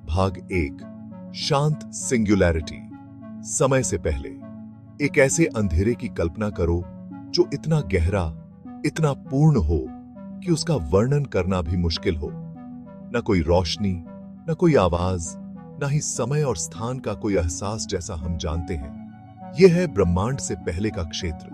भाग एक, शांत सिंगुलैरिटी। समय से पहले एक ऐसे अंधेरे की कल्पना करो जो इतना गहरा, इतना पूर्ण हो कि उसका वर्णन करना भी मुश्किल हो। न कोई रोशनी, न कोई आवाज, न ही समय और स्थान का कोई एहसास जैसा हम जानते हैं। यह है ब्रह्मांड से पहले का क्षेत्र,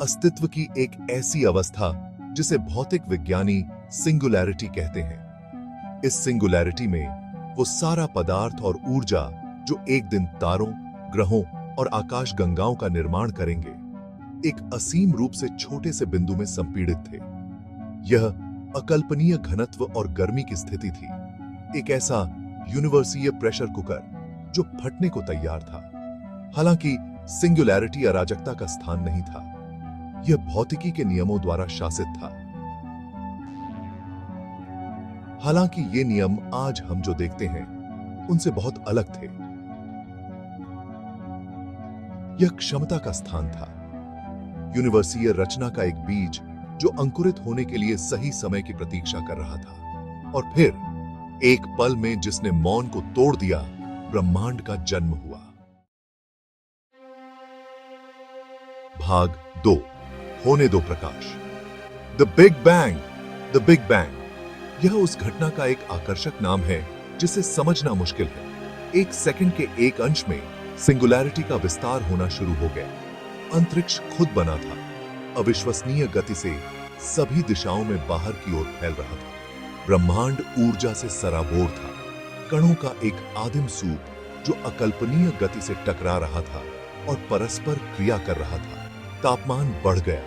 अस्तित्व की एक ऐसी अवस्था जिसे भौतिक विज्ञानी सिंगुलैरिटी कहते हैं। इस सिंगुलैरिटी में वो सारा पदार्थ और ऊर्जा जो एक दिन तारों, ग्रहों और आकाश गंगाओं का निर्माण करेंगे, एक असीम रूप से छोटे से बिंदु में संपीड़ित थे। यह अकल्पनीय घनत्व और गर्मी की स्थिति थी, एक ऐसा यूनिवर्सीय प्रेशर कुकर जो फटने को तैयार था। हालांकि सिंगुलैरिटी अराजकता का स्थान नहीं था, यह भौतिकी के नियमों द्वारा शासित था। हालांकि ये नियम आज हम जो देखते हैं उनसे बहुत अलग थे। यह क्षमता का स्थान था, यूनिवर्सीय रचना का एक बीज जो अंकुरित होने के लिए सही समय की प्रतीक्षा कर रहा था। और फिर एक पल में जिसने मौन को तोड़ दिया, ब्रह्मांड का जन्म हुआ। भाग 2, होने दो प्रकाश। The big bang. The big bang यह उस घटना का एक आकर्षक नाम है जिसे समझना मुश्किल है। एक सेकंड के एक अंश में सिंगुलैरिटी का विस्तार होना शुरू हो गया। अंतरिक्ष खुद बना था, अविश्वसनीय गति से सभी दिशाओं में बाहर की ओर फैल रहा था। ब्रह्मांड ऊर्जा से सराबोर था, कणों का एक आदिम सूप जो अकल्पनीय गति से टकरा रहा था और परस्पर क्रिया कर रहा था। तापमान बढ़ गया,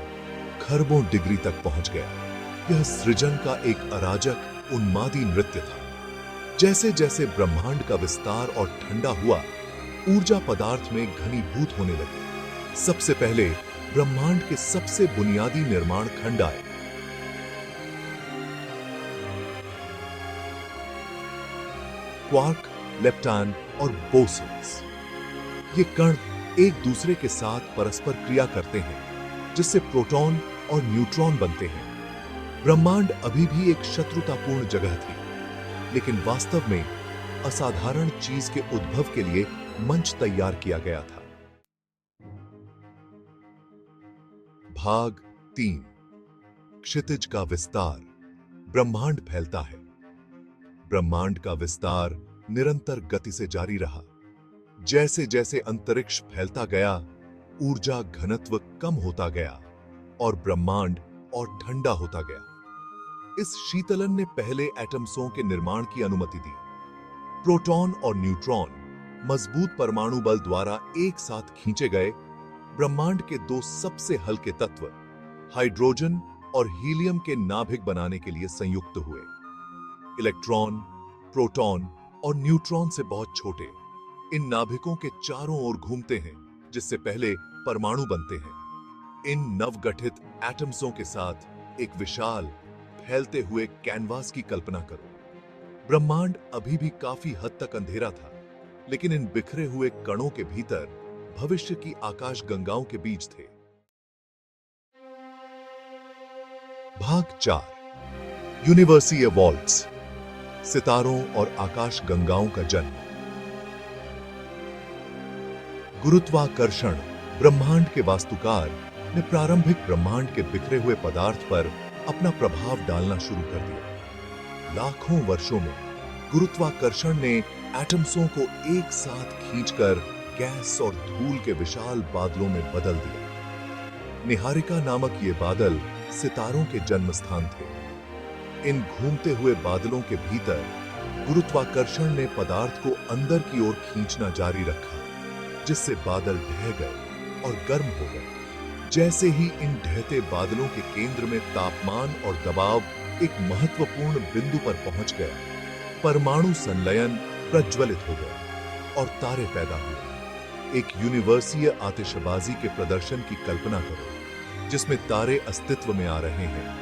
खरबों डिग्री तक पहुंच गया। यह सृजन का एक अराजक, उन्मादी नृत्य था। जैसे जैसे ब्रह्मांड का विस्तार और ठंडा हुआ, ऊर्जा पदार्थ में घनीभूत होने लगी। सबसे पहले ब्रह्मांड के सबसे बुनियादी निर्माण खंड आए। क्वार्क, लेप्टॉन और बोसॉन्स। ये कण एक दूसरे के साथ परस्पर क्रिया करते हैं, जिससे प्रोटॉन और न्यूट्रॉन बनते हैं। ब्रह्मांड अभी भी एक शत्रुतापूर्ण जगह थी, लेकिन वास्तव में असाधारण चीज के उद्भव के लिए मंच तैयार किया गया था। भाग 3, क्षितिज का विस्तार। ब्रह्मांड फैलता है। ब्रह्मांड का विस्तार निरंतर गति से जारी रहा। जैसे जैसे अंतरिक्ष फैलता गया, ऊर्जा घनत्व कम होता गया और ब्रह्मांड और ठंडा होता गया। इस शीतलन ने पहले एटम्सों के निर्माण की अनुमति दी। प्रोटॉन और न्यूट्रॉन मजबूत परमाणु बल द्वारा एक साथ खींचे गए। ब्रह्मांड के दो सबसे हल्के तत्व, हाइड्रोजन और हीलियम के नाभिक बनाने के लिए संयुक्त हुए। इलेक्ट्रॉन, प्रोटॉन और न्यूट्रॉन से बहुत छोटे, इन नाभिकों के चारों ओर घूमते हैं, जिससे पहले परमाणु बनते हैं। इन नवगठित एटम्सों के साथ एक विशाल, फैलते हुए कैनवास की कल्पना करो। ब्रह्मांड अभी भी काफी हद तक अंधेरा था, लेकिन इन बिखरे हुए कणों के भीतर भविष्य की आकाश गंगाओं के बीज थे। भाग 4, यूनिवर्सीय वॉल्ट्स। सितारों और आकाश गंगाओं का जन्म। गुरुत्वाकर्षण ब्रह्मांड के वास्तुकार ने प्रारंभिक ब्रह्मांड के बिखरे हुए पदार्थ पर अपना प्रभाव डालना शुरू कर दिया। लाखों वर्षों में गुरुत्वाकर्षण ने एटम्सों को एक साथ खींचकर गैस और धूल के विशाल बादलों में बदल दिया। निहारिका नामक ये बादल सितारों के जन्म स्थान थे। इन घूमते हुए बादलों के भीतर गुरुत्वाकर्षण ने पदार्थ को अंदर की ओर खींचना जारी रखा, जिससे बादल ढह गए और गर्म हो गए। जैसे ही इन ढहते बादलों के केंद्र में तापमान और दबाव एक महत्वपूर्ण बिंदु पर पहुंच गया, परमाणु संलयन प्रज्वलित हो गया और तारे पैदा हुए। एक यूनिवर्सीय आतिशबाजी के प्रदर्शन की कल्पना करो, जिसमें तारे अस्तित्व में आ रहे हैं,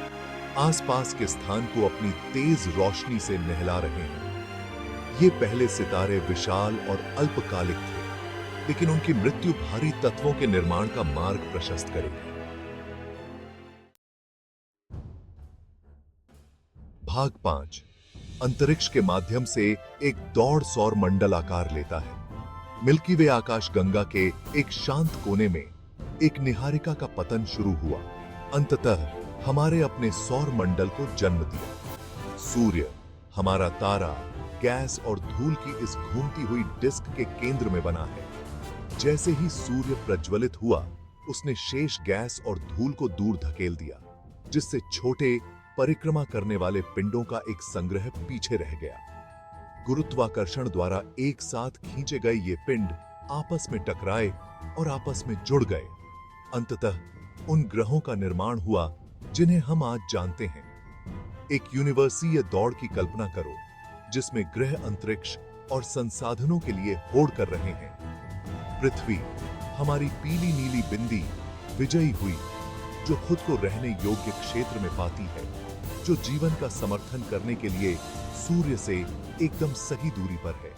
आसपास के स्थान को अपनी तेज रोशनी से नहला रहे हैं। ये पहले सितारे विशाल और अल्पकालिक थे, लेकिन उनकी मृत्यु भारी तत्वों के निर्माण का मार्ग प्रशस्त करेगी। भाग 5, अंतरिक्ष के माध्यम से एक दौड़ सौर मंडल आकार लेता है। मिल्की वे आकाश गंगा के एक शांत कोने में एक निहारिका का पतन शुरू हुआ, अंततः हमारे अपने सौर मंडल को जन्म दिया। सूर्य हमारा तारा गैस और धूल की इस घूमती हुई डिस्क के केंद्र में बना है। जैसे ही सूर्य प्रज्वलित हुआ, उसने शेष गैस और धूल को दूर धकेल दिया, जिससे छोटे परिक्रमा करने वाले पिंडों का एक संग्रह पीछे रह गया। गुरुत्वाकर्षण द्वारा एक साथ खींचे गए ये पिंड आपस में टकराए और आपस में जुड़ गए। अंततः उन ग्रहों का निर्माण हुआ जिन्हें हम आज जानते हैं। एक यूनिवर्सीय दौड़ की कल्पना करो, जिसमें ग्रह अंतरिक्ष और संसाधनों के लिए होड़ कर रहे हैं। पृथ्वी हमारी पीली नीली बिंदी विजयी हुई, जो खुद को रहने योग्य क्षेत्र में पाती है, जो जीवन का समर्थन करने के लिए सूर्य से एकदम सही दूरी पर है।